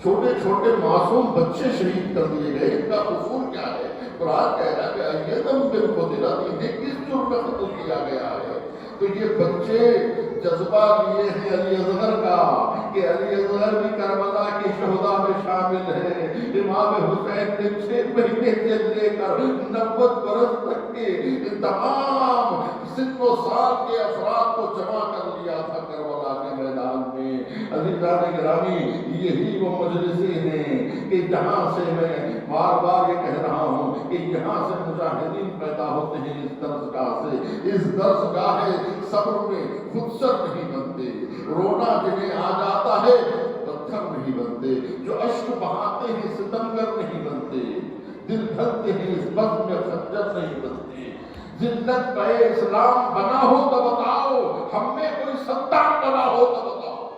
چھوٹے چھوٹے معصوم بچے شہید کر دیے گئے، ان کا قصور کیا ہے؟ قرآن کہہ رہا ہے کہ ایدم بالقتل، انہیں کس جرم میں قتل کیا گیا ہے؟ تو یہ بچے جذبہ لیے ہیں علی اصغر کا کہ علی اصغر بھی کربلا کے شہداء میں شامل ہے۔ امام حسین نے 6 مہینے سے لے کر 90 برس تک کے تمام سن و سال کے افراد کو جمع کر لیا تھا کربلا کے میدان میں۔ عزیزان گرامی، یہی وہ مجلسیں ہیں کہ جہاں سے میں بار بار یہ کہہ رہا ہوں کہ یہاں سے مجاہدین پیدا ہوتے ہیں، اس درسگاہ سے۔ اس درسگاہ صبر میں خود سر نہیں بنتے، رونا جنہیں آ جاتا ہے پتھر نہیں بنتے، جو اشک بہاتے ہیں ستمگر نہیں بنتے، دل دھلتے ہیں اس بزم میں خنجر نہیں بنتے۔ ذلت پہ اسلام بنا ہو تو بتاؤ، ہم میں کوئی ستار بنا ہو تو بتاؤ۔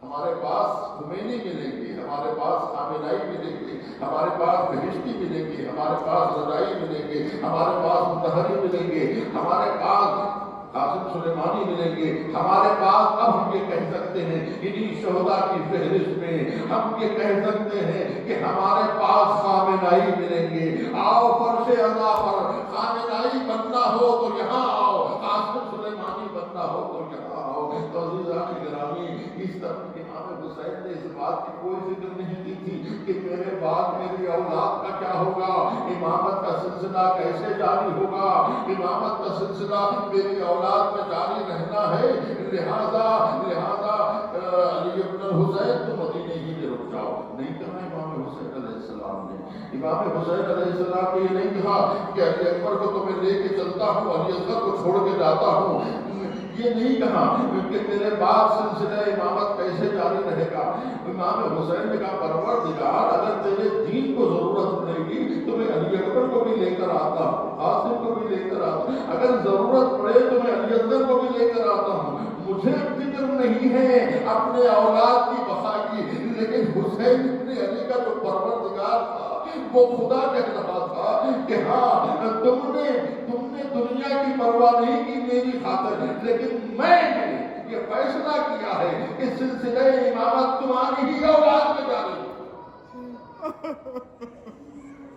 ہمارے پاس خمینی ملیں گے، ہمارے پاس خامنائی ملیں گے، ہمارے پاس بہشتی ملیں گے، ہمارے پاس رضائی ملیں گے، ہمارے پاس مطہری ملیں گے، ہمارے پاس قاسم سلیمانی ملیں گے، ہمارے پاس اب ہم یہ کہہ سکتے ہیں انہی شہداء کی فہرست میں ہم یہ کہہ سکتے ہیں کہ ہمارے پاس خامنائی ملیں گے۔ آؤ فرش عزا پر، خامنائی بننا ہو تو یہاں آؤ، قاسم سلیمانی بننا ہو تو یہاں آؤ۔ تو عزیزان گرامی، اس طرح امام حسین نے اس بات کی کوئی فکر نہیں کی تھی کہ میرے بعد میری اولاد کا کیا ہوگا، امامت کا سلسلہ کیسے جاری ہوگا، امامت کا سلسلہ میری اولاد میں جاری رہنا ہے، لہذا علی ابن الحسین تو مدینے ہی میں رک جاؤ۔ نہیں کہا امام حسین علیہ السلام نے، امام حسین علیہ السلام نے یہ نہیں کہا کہ علی اکبر کو تو میں لے کے چلتا ہوں، علی اصغر کو چھوڑ کے جاتا ہوں، یہ نہیں کہا کہ تیرے بعد سلسلہ امامت کیسے جاری رہے گا۔ امام حسین نے کہا پروردگار، اگر تیرے دین کو ضرورت پڑے گی تو میں علی اکبر کو بھی لے کر آتا ہوں، قاسم کو بھی لے کر آتا ہوں، اگر ضرورت پڑے تو میں علی اصغر کو بھی لے کر آتا ہوں۔ مجھے فکر نہیں ہے اپنے اولاد کی بقا کی، لیکن حسین ابن علی کا جو پروردگار تھا وہ خدا کہہ رہا تھا کہ ہاں تم نے دنیا کی پرواہ نہیں کی میری خاطر، لیکن میں نے یہ فیصلہ کیا ہے کہ سلسلہ امامت تمہاری ہی اولاد میں جاری ہے،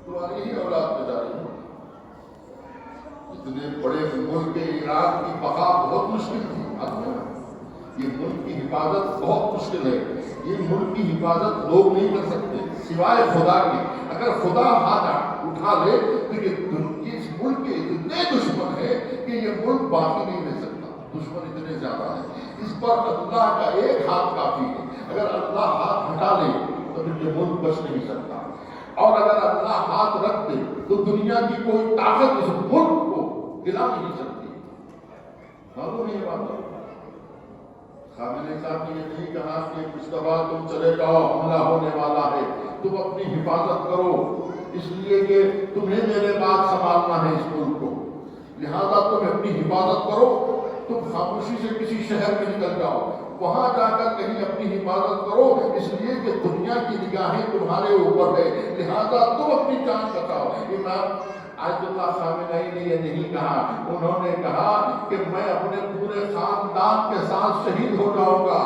تمہاری ہی اولاد میں جاری ہے۔ اتنے بڑے ملک عراق کی بقا بہت مشکل تھی، یہ ملک کی حفاظت بہت مشکل ہے، یہ ملک کی حفاظت لوگ نہیں کر سکتے سوائے خدا کے۔ اگر خدا ہاتھ اٹھا لے تو اس ملک کے اتنے دشمن ہیں کہ یہ ملک باقی نہیں رہ سکتا، دشمن اتنے زیادہ ہیں، اس پر اللہ کا ایک ہاتھ کافی ہے۔ اگر اللہ ہاتھ ہٹا لے تو پھر یہ ملک بچ نہیں سکتا، اور اگر اللہ ہاتھ رکھ دے تو دنیا کی کوئی طاقت اس ملک کو ہلا نہیں سکتی۔ معلوم ہے یہ بات؟ خامنہ صاحب نے یہ نہیں کہا کہ مصطفیٰ تم چلے جاؤ، حملہ ہونے والا ہے، تم اپنی حفاظت کرو، اس لیے کہ تمہیں میرے بعد سنبھالنا ہے اس ملک کو، لہذا تم اپنی حفاظت کرو، تم خاموشی سے کسی شہر میں نکل جاؤ، وہاں جا کر کہیں اپنی حفاظت کرو، اس لیے کہ دنیا کی نگاہیں تمہارے اوپر ہے، لہذا تم اپنی جان بچاؤ۔ امام آیت اللہ خامنہی نے یہ نہیں کہا، انہوں نے کہا کہ میں اپنے پورے خاندان کے ساتھ شہید ہو جاؤں گا،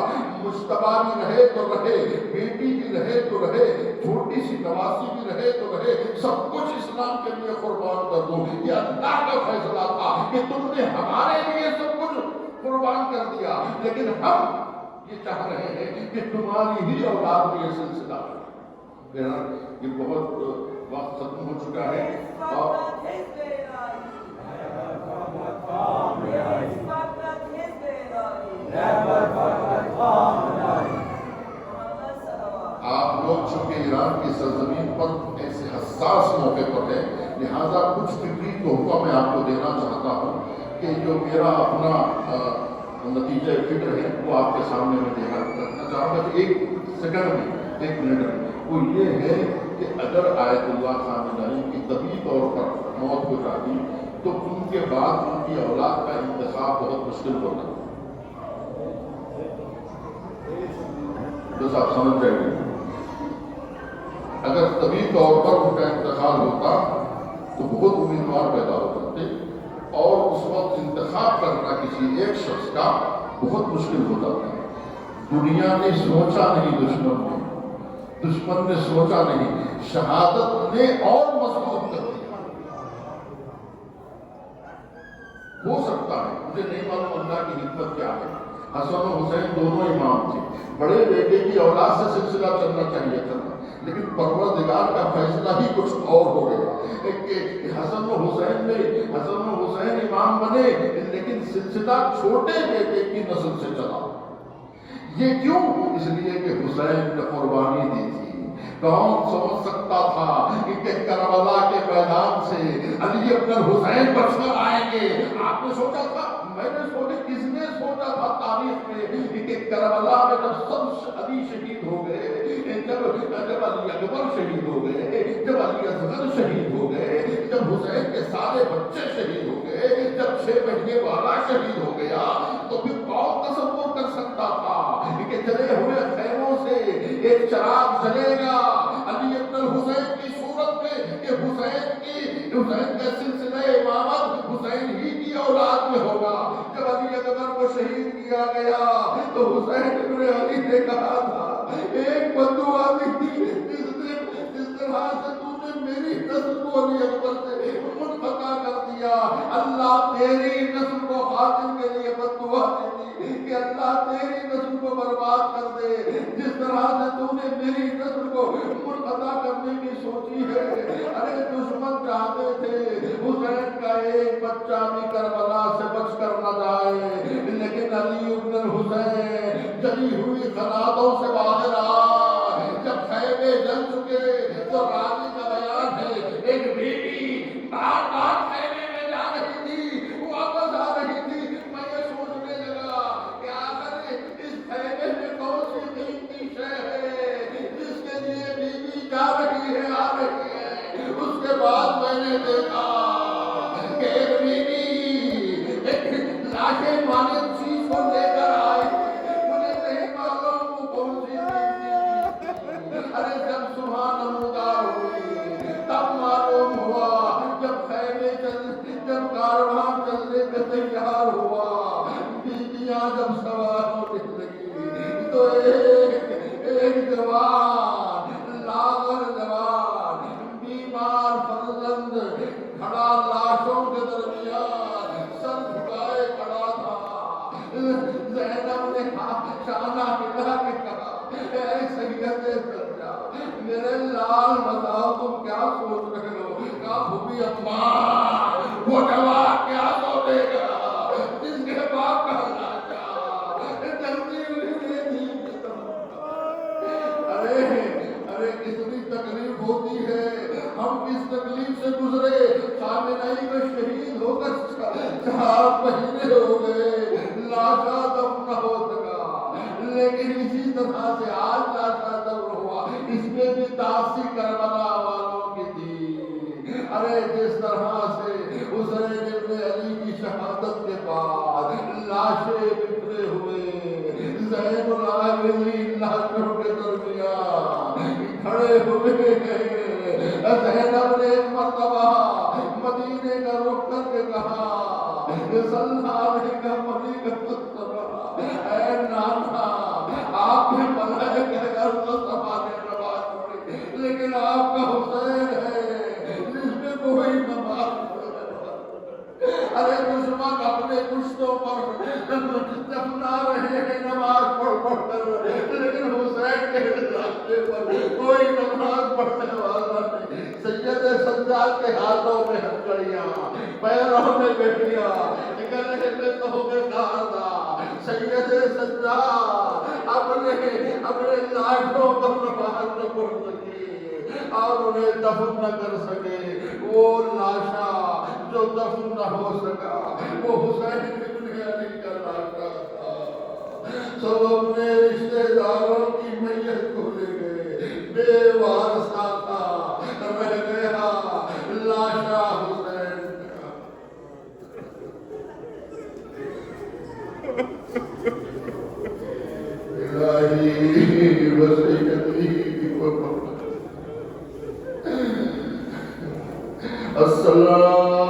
مجتبیٰ بھی رہے تو رہے، بیٹی بھی رہے تو رہے، چھوٹی سی نواسی بھی رہے تو رہے، سب کچھ اسلام کے لیے قربان کر دوں۔ یہ اللہ کا فیصلہ تھا کہ تم نے ہمارے لیے سب کچھ قربان کر دیا، لیکن ہم یہ چاہ رہے ہیں کہ تمہاری ہی اولاد میں یہ سلسلہ ہے۔ یہ بہت وقت ختم ہو چکا ہے، اور آپ لوگ چونکہ ایران کی سرزمین پر ایسے حساس موقع پر ہیں لہٰذا کچھ فکری تحفہ میں آپ کو دینا چاہتا ہوں کہ جو میرا اپنا نتیجہ فکر ہے وہ آپ کے سامنے میں دینا رکھنا چاہوں گا کہ ایک سیکنڈ میں 1 منٹ میں وہ یہ ہے کہ اگر آیت اللہ خامنہئی کی طبی طور پر موت ہو جاتی تو ان کے بعد ان کی اولاد کا انتخاب بہت مشکل ہوتا. بس آپ سمجھ جائیے اگر طبی طور پر ان کا انتخاب ہوتا تو بہت امیدوار پیدا ہو جاتے اور اس وقت انتخاب کرنا کسی ایک شخص کا بہت مشکل ہوتا تھا. دنیا نے سوچا نہیں, دشمن نے سوچا نہیں, شہادت نے اور مضبوط کر دیا. ہو سکتا ہے, مجھے نہیں معلوم اللہ کی حکمت کیا ہے. حسن و حسین دونوں امام تھے, بڑے بیٹے کی اولاد سے سلسلہ چلنا چاہیے تھا, لیکن پروردگار کا فیصلہ ہی کچھ اور ہو گیا کہ حسن و حسین امام بنے لیکن سلسلہ چھوٹے بیٹے کی نسل سے چلا. یہ کیوں؟ اس لیے کہ حسین نے قربانی دی تھی. کون سمجھ سکتا تھا کہ کربلا کے میدان سے علی ابن حسین بچ کر آئیں گے؟ آپ نے سوچا تھا؟ میں نے سوچا, کس نے سوچا تھا تاریخ میں کہ کربلا میں جب سب علی شہید ہو گئے, جب علی اکبر شہید ہو گئے, جب علی اصغر شہید ہو گئے, جب حسین کے سارے بچے شہید ہو گئے, جب 6 مہینے والا شہید ہو گیا, تو پھر کون تصور کر سکتا تھا کہ جلے ہوئے خیموں سے ایک چراغ جلے گا علی ابن حسین کی صورت میں کہ حسین کا سلسلہ امامت حسین ہی کی اولاد میں ہوگا. جب علی اکبر کو شہید کیا گیا تو حسین ابن علی نے کہا تھا, ایک بددعا تھی جس طرح سے تو نے میری نسل کو علی اکبر سے منقطع کر دیا, اللہ تیری نسل کو خاتم کے لیے بددعا دی کہ اللہ تیری نسل کو برباد کر دے جس طرح سے تو نے میری نسل کو منقطع کرنے کی سوچی ہے. ارے دشمن چاہتے تھے حسین کا ایک بچہ بھی کربلا سے بچ کر نہ جائے, لیکن علی ابن حسین جلی ہوئی خنادوں سے باہر آئے. جب خیمے جل چکے تو راضی کا بیان ہے, ایک بیٹی بار بار خیمے میں جا رہی تھی, واپس آ رہی تھی. میں یہ سوچنے لگا کہ آخر اس خیمے میں کون سی قیمتی شے ہے جس کے لیے بیوی جا رہی ہے, آ رہی ہے. اس کے بعد میں نے دیکھا کہ ایک بیوی ایک لاشیں مانند چیز کو لے کر آئی. مجھے نہیں معلوم وہ کون سی بیوی. ارے جب صبح نمودار ہوئی تب معلوم ہوا, جب خیمے جب کارواں چلنے پہ تیار ہوا, بیویاں جب سوار ہونے لگی تو ایک جوان, لاغر جوان, بیمار فرزند کھڑا لاشوں کے درمیان سر جھکائے کھڑا تھا. زینب نے شانہ ملا کے کہا, اے سیدِ سجا, میرے لال بتاؤ تم کیا سوچ رہے ہو؟ کہا بھوبی اماں, وہ جواب کیا سوچے گا جس کے باپ کا لاچا جلدی انہیں ارے کتنی تکلیف ہوتی ہے. ہم کس تکلیف سے گزرے. خامنہئی میں شہید ہو کر 4 مہینے ہو گئے, لاشا دفن ہو سکا, لیکن اسی طرح سے آج لاشا دفن ہوا. اس میں بھی تاثیر کربلا والوں کی تھی. ارے جس طرح سے حسین ابن علی کی شہادت کے بعد لاشیں بکھرے ہوئے, زین العابدین لاشوں کے درمیان کھڑے ہوئے ہیں. زینب نے ایک مرتبہ مدینے کا رخ کر کے کہا, سلمان کا ملیک مصطفیٰ, اے نانا آپ نے بلائے کہہ کر مصطفیٰ نے نماز پڑھی, لیکن آپ کا حسین ہے جس میں کوئی نماز پڑھے. ارے دشمن اپنے کشتوں پر دفنا رہے ہیں نماز پڑھ کر, لیکن حسین کے راستے پر کوئی نماز پڑھنے والا نہیں. سید سجاد کے ہاتھوں میں ہتھکڑیاں, پیروں میں بیٹیاں, گلے میں تہمے داغ. سید سجاد اپنے لاشوں پر نماز نہ پڑھ سکی, اور انہیں دفن نہ کر سکے، وہ لاشا جو دفن نہ ہو سکا وہ حسین ابن علی کا لاشا تھا۔ سب اپنے رشتہ داروں کی میت کو لے گئے، بے وارثہ تھا، رہ گیا لاشا حسین کا۔ الہی وسیعتی السلام